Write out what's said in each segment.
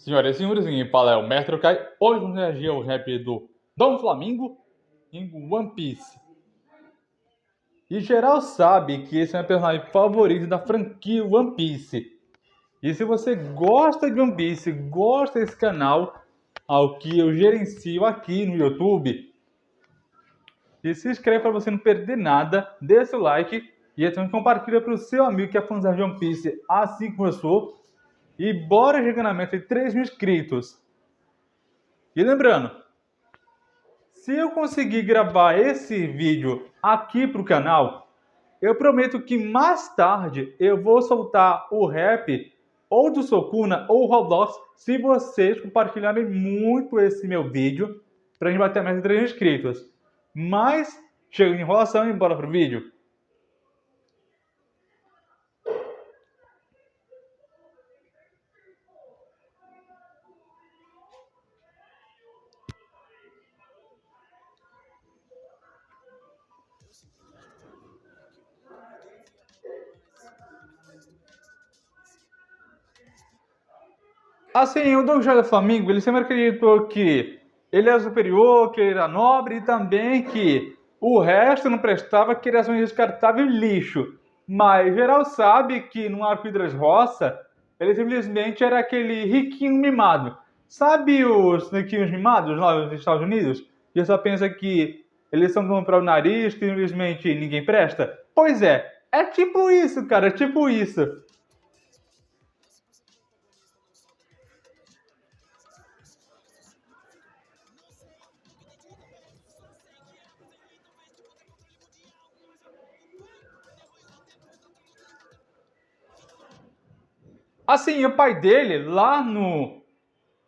Senhoras e senhores, quem fala é o Mestre Kai. Hoje vamos reagir ao rap do Dom Flamingo em One Piece. E geral sabe que esse é o meu personagem favorito da franquia One Piece. E se você gosta de One Piece, gosta desse canal, ao que eu gerencio aqui no YouTube, e se inscreve para você não perder nada, deixa o like e também compartilha para o seu amigo que é fã de One Piece, assim como eu sou. E bora chegar na meta de 3 mil inscritos. E lembrando, se eu conseguir gravar esse vídeo aqui para o canal, eu prometo que mais tarde eu vou soltar o rap ou do Sukuna ou Roblox, se vocês compartilharem muito esse meu vídeo, para a gente bater a meta de 3 mil inscritos. Mas, chega de enrolação e bora pro vídeo. Assim, o Don Juan do Flamengo, ele sempre acreditou que ele era superior, que ele era nobre e também que o resto não prestava, que ele era um descartável lixo. Mas geral sabe que no Arco-Íris Roça, ele simplesmente era aquele riquinho mimado. Sabe os riquinhos mimados lá nos Estados Unidos? E só pensa que eles são dono para o nariz, que simplesmente ninguém presta? Pois é tipo isso, cara, é tipo isso. Assim, o pai dele, lá no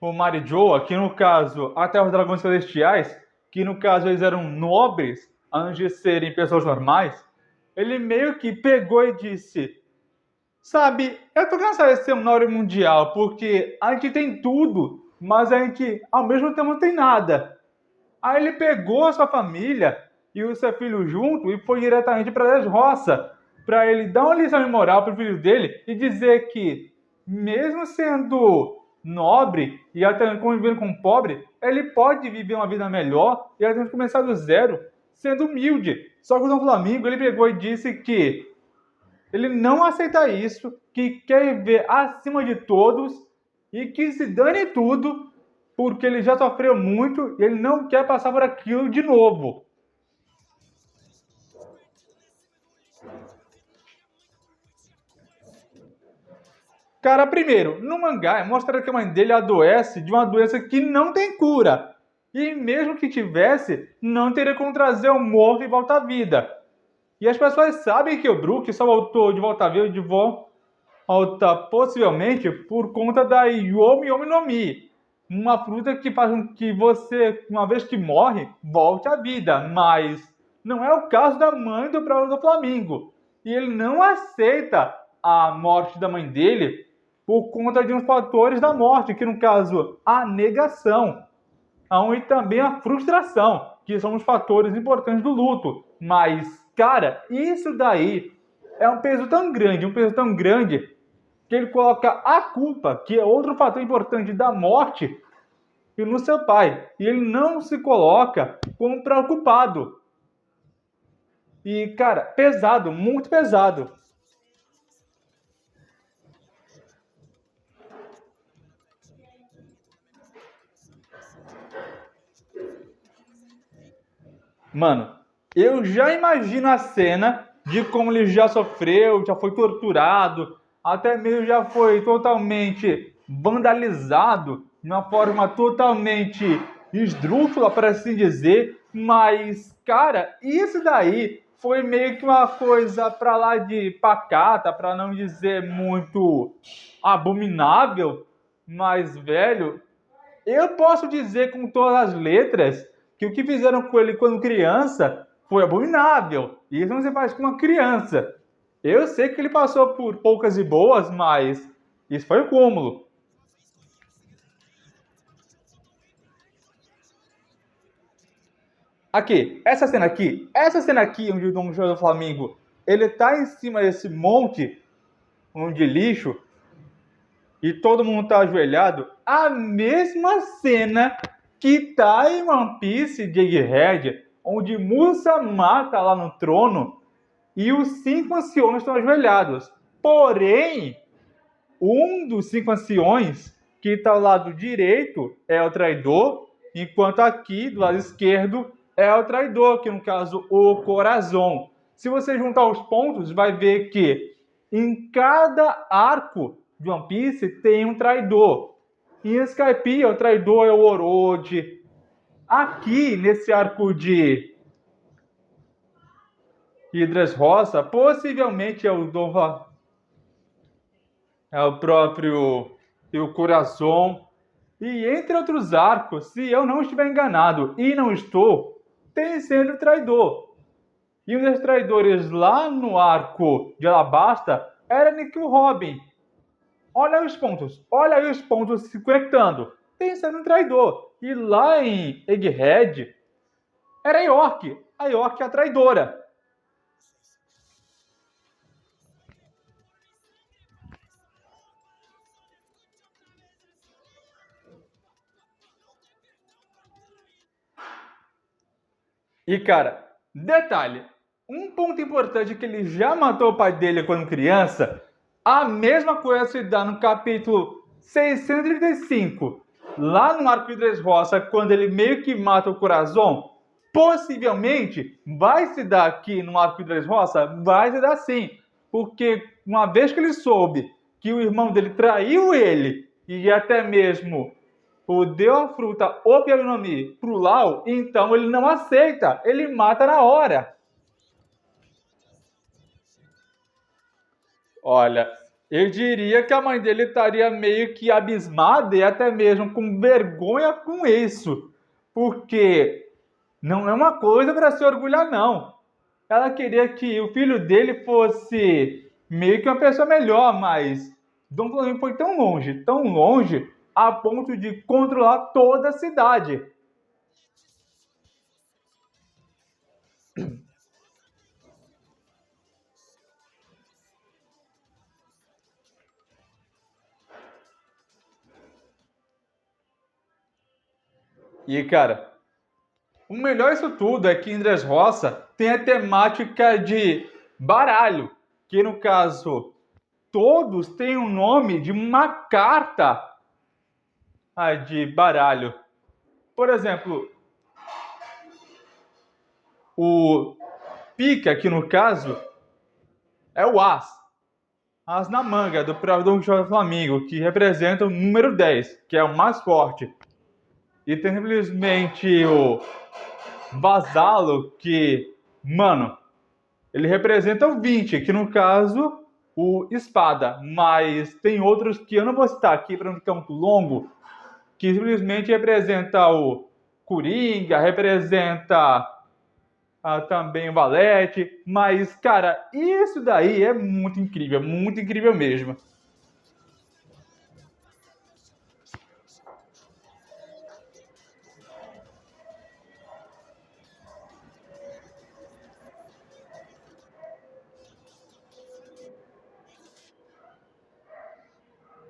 Marijoa, que no caso, até os dragões celestiais, que no caso eles eram nobres, antes de serem pessoas normais, ele meio que pegou e disse: sabe, eu tô cansado de ser um nobre mundial, porque a gente tem tudo, mas a gente ao mesmo tempo não tem nada. Aí ele pegou a sua família e o seu filho junto e foi diretamente para as roças, para ele dar uma lição de moral para o filho dele e dizer que, mesmo sendo nobre e até convivendo com um pobre, ele pode viver uma vida melhor e até começar do zero, sendo humilde. Só que o Dom Flamingo, ele pegou e disse que ele não aceita isso, que quer viver acima de todos e que se dane tudo, porque ele já sofreu muito e ele não quer passar por aquilo de novo. Cara, primeiro, no mangá mostra que a mãe dele adoece de uma doença que não tem cura. E mesmo que tivesse, não teria como trazer o morto de volta à vida. E as pessoas sabem que o Brook só voltou de volta à vida de volta possivelmente por conta da Yomi Yomi no Mi. Uma fruta que faz com que você, uma vez que morre, volte à vida. Mas não é o caso da mãe do Flamengo. E ele não aceita a morte da mãe dele por conta de uns fatores da morte, que no caso, a negação, e também a frustração, que são os fatores importantes do luto. Mas, cara, isso daí é um peso tão grande, que ele coloca a culpa, que é outro fator importante da morte, no seu pai. E ele não se coloca como preocupado. E, cara, pesado, muito pesado. Mano, eu já imagino a cena de como ele já sofreu, já foi torturado, até mesmo já foi totalmente vandalizado, de uma forma totalmente esdrúxula, para assim dizer. Mas, cara, isso daí foi meio que uma coisa pra lá de pacata, para não dizer muito abominável. Mas, velho, eu posso dizer com todas as letras que o que fizeram com ele quando criança foi abominável. E isso não se faz com uma criança. Eu sei que ele passou por poucas e boas, mas isso foi o cúmulo. Aqui, essa cena aqui, onde o Dom João do Flamengo, ele tá em cima desse monte de lixo. e todo mundo tá ajoelhado, a mesma cena que tá em One Piece de Egghead, onde Musa mata lá no trono e os 5 anciões estão ajoelhados. Porém, um dos 5 anciões que está ao lado direito é o traidor, enquanto aqui do lado esquerdo é o traidor, que no caso o Corazon. Se você juntar os pontos, vai ver que em cada arco de One Piece tem um traidor. Em Skypiea, o traidor é o Orochi. Aqui, nesse arco de Dressrosa, possivelmente é o Dom, é o próprio o Corazon. E entre outros arcos, se eu não estiver enganado, e não estou, tem sendo traidor. E um dos traidores lá no arco de Alabasta era Nick Robin. Olha aí os pontos se conectando. Tem sendo um traidor. E lá em Egghead era York. A York é a traidora. E cara, detalhe, um ponto importante é que ele já matou o pai dele quando criança. A mesma coisa se dá no capítulo 635, lá no arco de Dressrosa, quando ele meio que mata o Corazon. Possivelmente vai se dar aqui no arco de Dressrosa, vai se dar sim, porque uma vez que ele soube que o irmão dele traiu ele e até mesmo deu a fruta Opium no Mi pro Lau, então ele não aceita, ele mata na hora. Olha, eu diria que a mãe dele estaria meio que abismada e até mesmo com vergonha com isso, porque não é uma coisa para se orgulhar, não. Ela queria que o filho dele fosse meio que uma pessoa melhor, mas Dom Flamingo foi tão longe, a ponto de controlar toda a cidade. E, cara, o melhor disso tudo é que em Dressrosa tem a temática de baralho, que no caso todos têm o nome de uma carta de baralho. Por exemplo, o pica, que no caso é o as. As na manga do próprio Don Quixote do Flamengo, que representa o número 10, que é o mais forte. E tem simplesmente o Vasalo, que, mano, ele representa o 20, que no caso, o espada. Mas tem outros que eu não vou citar aqui para não ficar muito longo, que simplesmente representa o Coringa, representa também o Valete. Mas, cara, isso daí é muito incrível mesmo.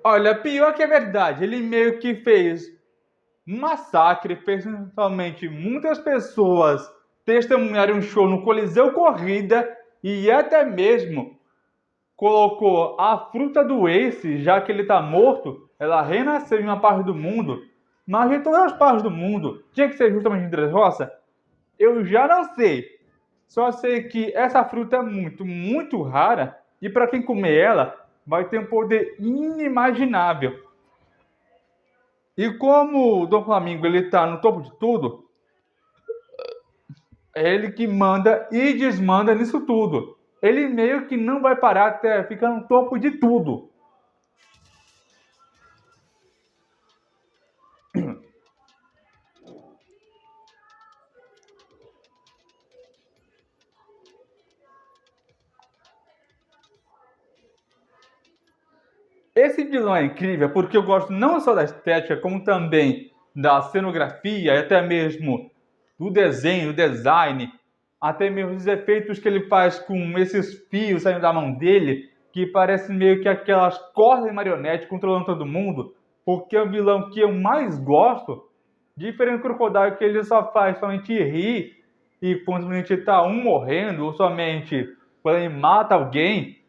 Olha, pior que é verdade, ele meio que fez um massacre, fez principalmente muitas pessoas testemunharem um show no Coliseu Corrida e até mesmo colocou a fruta do Ace, já que ele está morto, ela renasceu em uma parte do mundo, mas em todas as partes do mundo tinha que ser justamente em Dressrosa. Eu já não sei, só sei que essa fruta é muito rara e para quem comer ela vai ter um poder inimaginável. E como o Dom Flamingo ele tá no topo de tudo, é ele que manda e desmanda nisso tudo. Ele meio que não vai parar até ficar no topo de tudo. Esse vilão é incrível porque eu gosto não só da estética, como também da cenografia e até mesmo do desenho, do design, até mesmo os efeitos que ele faz com esses fios saindo da mão dele. que parece meio que aquelas cordas de marionete controlando todo mundo, porque é o vilão que eu mais gosto, diferente do Crocodile, que ele só faz somente rir, e quando a gente tá um morrendo, ou somente quando ele mata alguém,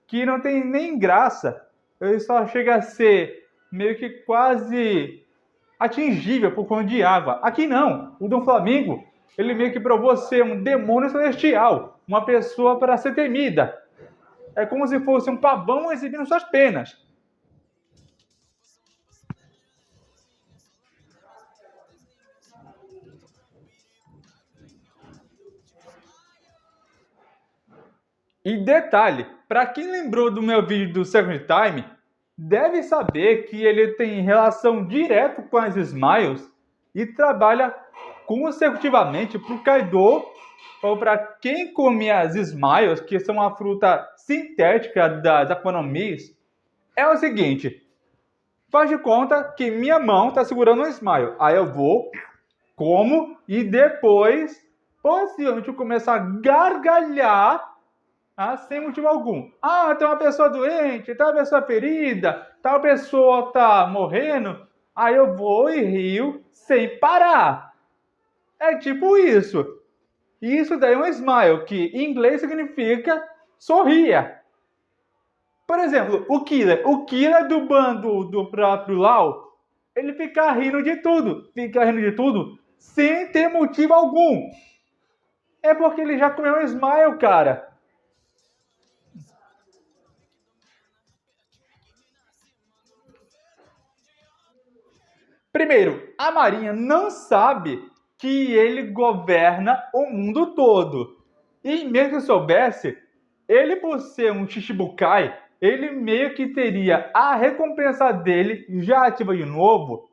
que não tem nem graça. Ele só chega a ser meio que quase atingível por conta de água. Aqui não. O Dom Flamingo, ele meio que provou ser um demônio celestial, uma pessoa para ser temida. É como se fosse um pavão exibindo suas penas. E detalhe, para quem lembrou do meu vídeo do Second Time, deve saber que ele tem relação direta com as Smiles e trabalha consecutivamente para o Kaido ou para quem come as Smiles, que são uma fruta sintética das Akuma no Mis. É o seguinte, faz de conta que minha mão está segurando um Smile, aí eu vou, como e depois possivelmente eu começo a gargalhar sem motivo algum. Tem uma pessoa doente, tá uma pessoa ferida, tal pessoa tá morrendo. Aí eu vou e rio sem parar. É tipo isso. Isso daí é um smile, que em inglês significa sorria. Por exemplo, o Killer do bando do próprio Lau, ele fica rindo de tudo, sem ter motivo algum. É porque ele já comeu um smile, cara. Primeiro, a Marinha não sabe que ele governa o mundo todo. E mesmo que soubesse, ele por ser um Shichibukai, ele meio que teria a recompensa dele já ativa de novo.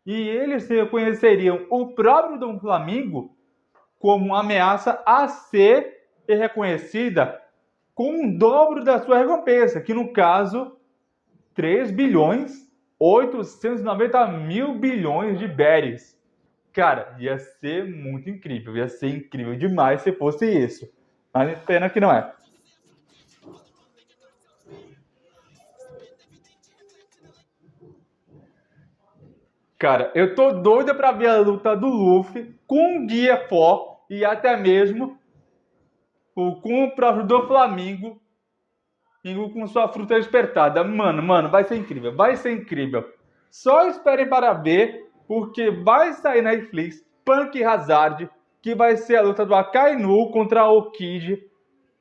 E eles reconheceriam o próprio Dom Flamingo como uma ameaça a ser reconhecida com o dobro da sua recompensa, que no caso, 3 bilhões 890 mil bilhões de berries. Cara, ia ser muito incrível. Ia ser incrível demais se fosse isso. Mas pena que não é. Cara, eu tô doida pra ver a luta do Luffy com o Guia For e até mesmo com o próprio do Flamingo com sua fruta despertada. Mano, vai ser incrível. Vai ser incrível. Só esperem para ver, porque vai sair na Netflix Punk Hazard, que vai ser a luta do Akainu contra o Kid,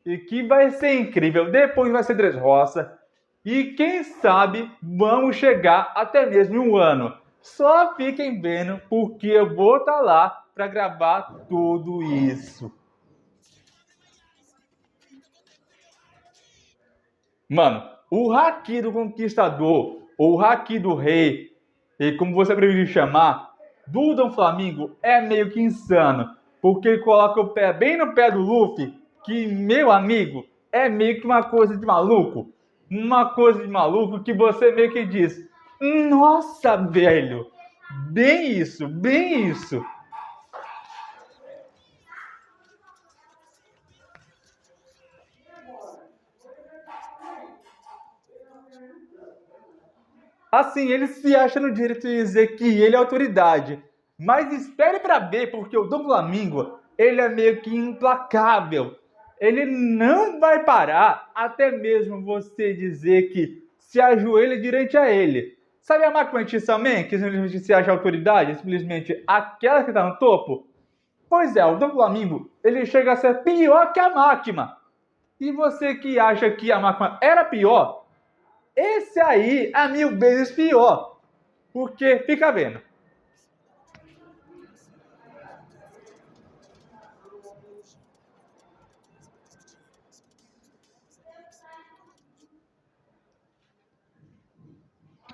e que vai ser incrível. Depois vai ser Dressrosa. E quem sabe vamos chegar até mesmo em um ano. Só fiquem vendo, porque eu vou estar lá para gravar tudo isso. Mano, o Haki do Conquistador, ou o Haki do Rei, e como você preferir chamar, do Dom Flamingo é meio que insano. Porque ele coloca o pé bem no pé do Luffy, que, meu amigo, é meio que uma coisa de maluco. Uma coisa de maluco que você meio que diz, nossa, velho, bem isso, bem isso. Assim, ele se acha no direito de dizer que ele é autoridade. Mas espere para ver, porque o Dom Flamingo, ele é meio que implacável. Ele não vai parar até mesmo você dizer que se ajoelha diante a ele. Sabe a máquina de Man, que simplesmente se acha autoridade, simplesmente aquela que está no topo? Pois é, o Dom Flamingo, ele chega a ser pior que a máquina. E você que acha que a máquina era pior, esse aí é 1000 vezes pior. Porque, fica vendo.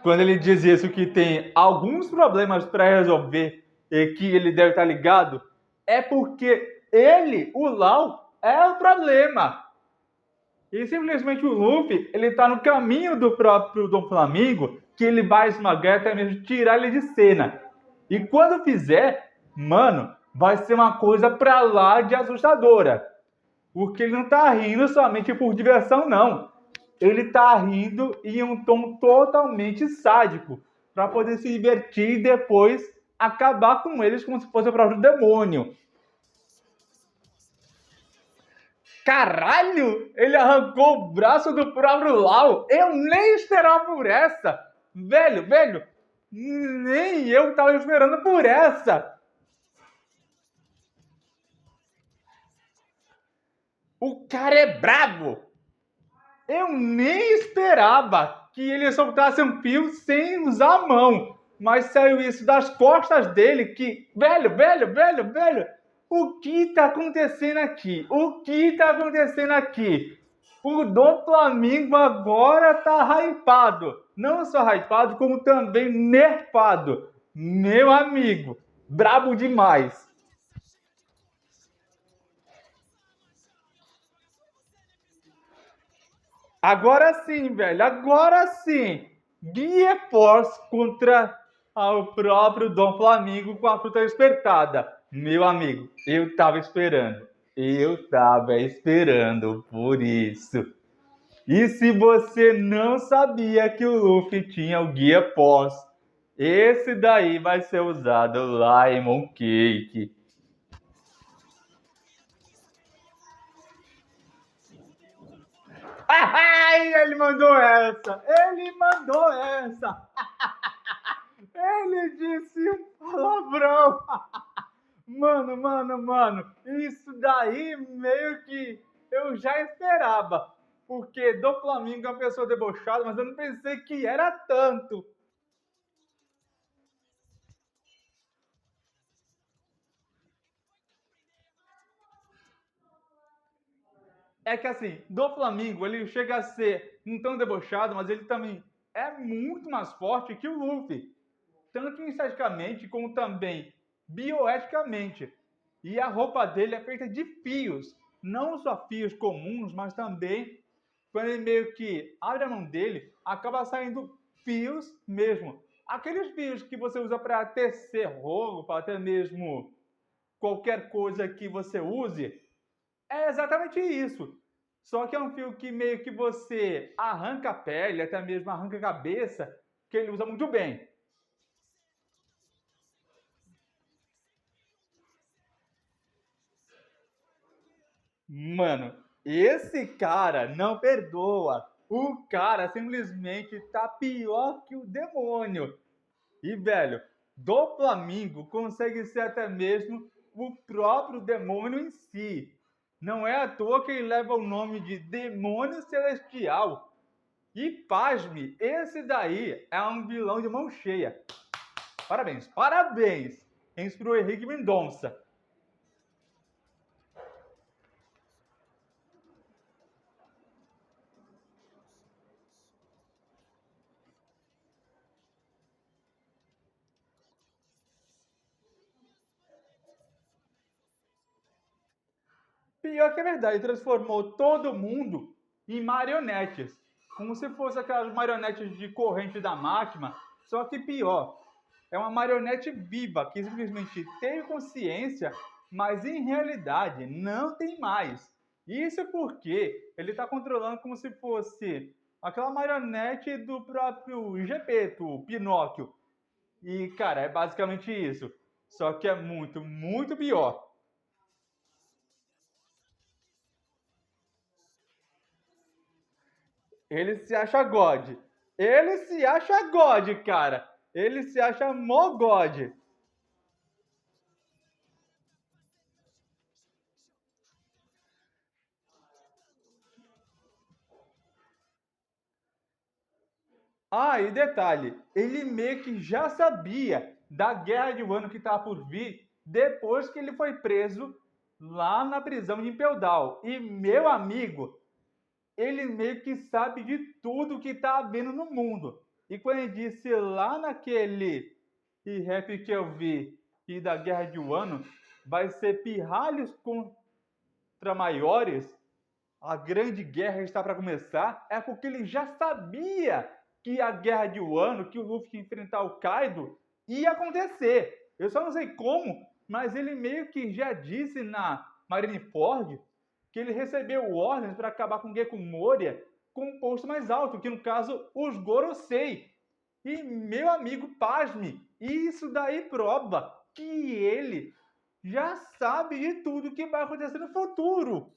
Quando ele diz isso, que tem alguns problemas para resolver e que ele deve estar ligado, é porque ele, o Lau, é o problema. E simplesmente o Luffy, ele está no caminho do próprio Dom Flamingo, que ele vai esmagar até mesmo tirar ele de cena. E quando fizer, mano, vai ser uma coisa pra lá de assustadora. Porque ele não tá rindo somente por diversão, não. ele tá rindo em um tom totalmente sádico, para poder se divertir e depois acabar com eles como se fosse o próprio demônio. Caralho! Ele arrancou o braço do próprio Lau! Eu nem esperava por essa! Velho! Nem eu tava esperando por essa! O cara é brabo! Eu nem esperava que ele soltasse um fio sem usar a mão. Mas saiu isso das costas dele que... Velho! O que tá acontecendo aqui? O que tá acontecendo aqui? O Dom Flamingo agora tá hypado. Não só hypado, como também nerfado. Meu amigo, brabo demais. Agora sim, velho, agora sim. Guia Force contra o próprio Dom Flamingo com a fruta despertada. Meu amigo, eu tava esperando. Eu tava esperando por isso. E se você não sabia que o Luffy tinha o Guia Force, esse daí vai ser usado lá em Moon Cake. Ai, ele mandou essa! Ele mandou essa! Ele disse um palavrão! Mano, isso daí meio que eu já esperava. Porque do Flamengo é uma pessoa debochada, mas eu não pensei que era tanto. É que assim, do Flamengo ele chega a ser um tão debochado, mas ele também é muito mais forte que o Luffy. Tanto esteticamente como também bioeticamente. E a roupa dele é feita de fios, não só fios comuns, mas também quando ele meio que abre a mão dele, acaba saindo fios mesmo. Aqueles fios que você usa para tecer rolo, para até mesmo qualquer coisa que você use, é exatamente isso. Só que é um fio que meio que você arranca a pele, até mesmo arranca a cabeça, que ele usa muito bem. Mano, esse cara não perdoa. O cara simplesmente tá pior que o demônio. E, velho, do Flamingo consegue ser até mesmo o próprio demônio em si. Não é à toa que ele leva o nome de Demônio Celestial. E pasme, esse daí é um vilão de mão cheia. Parabéns pro Henrique Mendonça. Pior que é verdade, transformou todo mundo em marionetes. Como se fosse aquelas marionetes de corrente da máquina, só que pior. É uma marionete viva que simplesmente tem consciência, mas em realidade não tem mais. Isso porque ele está controlando como se fosse aquela marionete do próprio Gepeto, Pinóquio. E, cara, é basicamente isso. Só que é muito pior. Ele se acha God. Ele se acha God, cara. Ele se acha mó God. Ah, e detalhe, ele meio que já sabia da guerra de Wano que estava por vir depois que ele foi preso lá na prisão de Impel Down. E meu amigo, ele meio que sabe de tudo que está havendo no mundo. E quando ele disse lá naquele rap que eu vi e da guerra de Wano, vai ser pirralhos contra maiores, a grande guerra está para começar, é porque ele já sabia que a guerra de Wano, que o Luffy ia enfrentar o Kaido, ia acontecer. Eu só não sei como, mas ele meio que já disse na Marineford que ele recebeu ordens para acabar com o Gekko Moria com um posto mais alto, que no caso os Gorosei. E meu amigo, pasme, isso daí prova que ele já sabe de tudo que vai acontecer no futuro.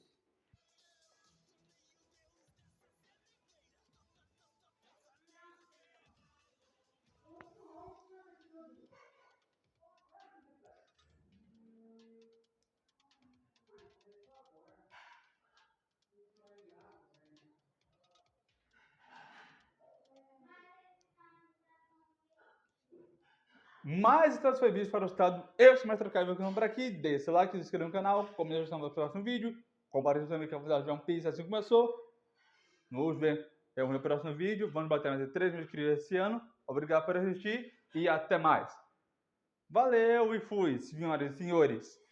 Mais então, foi vídeo para o estado. Eu sou o Mestre Caio, vou por aqui. Deixa o like, se inscreva no canal, comenta a sugestão do próximo vídeo. Compartilhe também que a faculdade de One Piece assim começou. Nos vemos no próximo vídeo. Vamos bater mais de 3 mil inscritos esse ano. Obrigado por assistir e até mais. Valeu e fui, senhoras e senhores.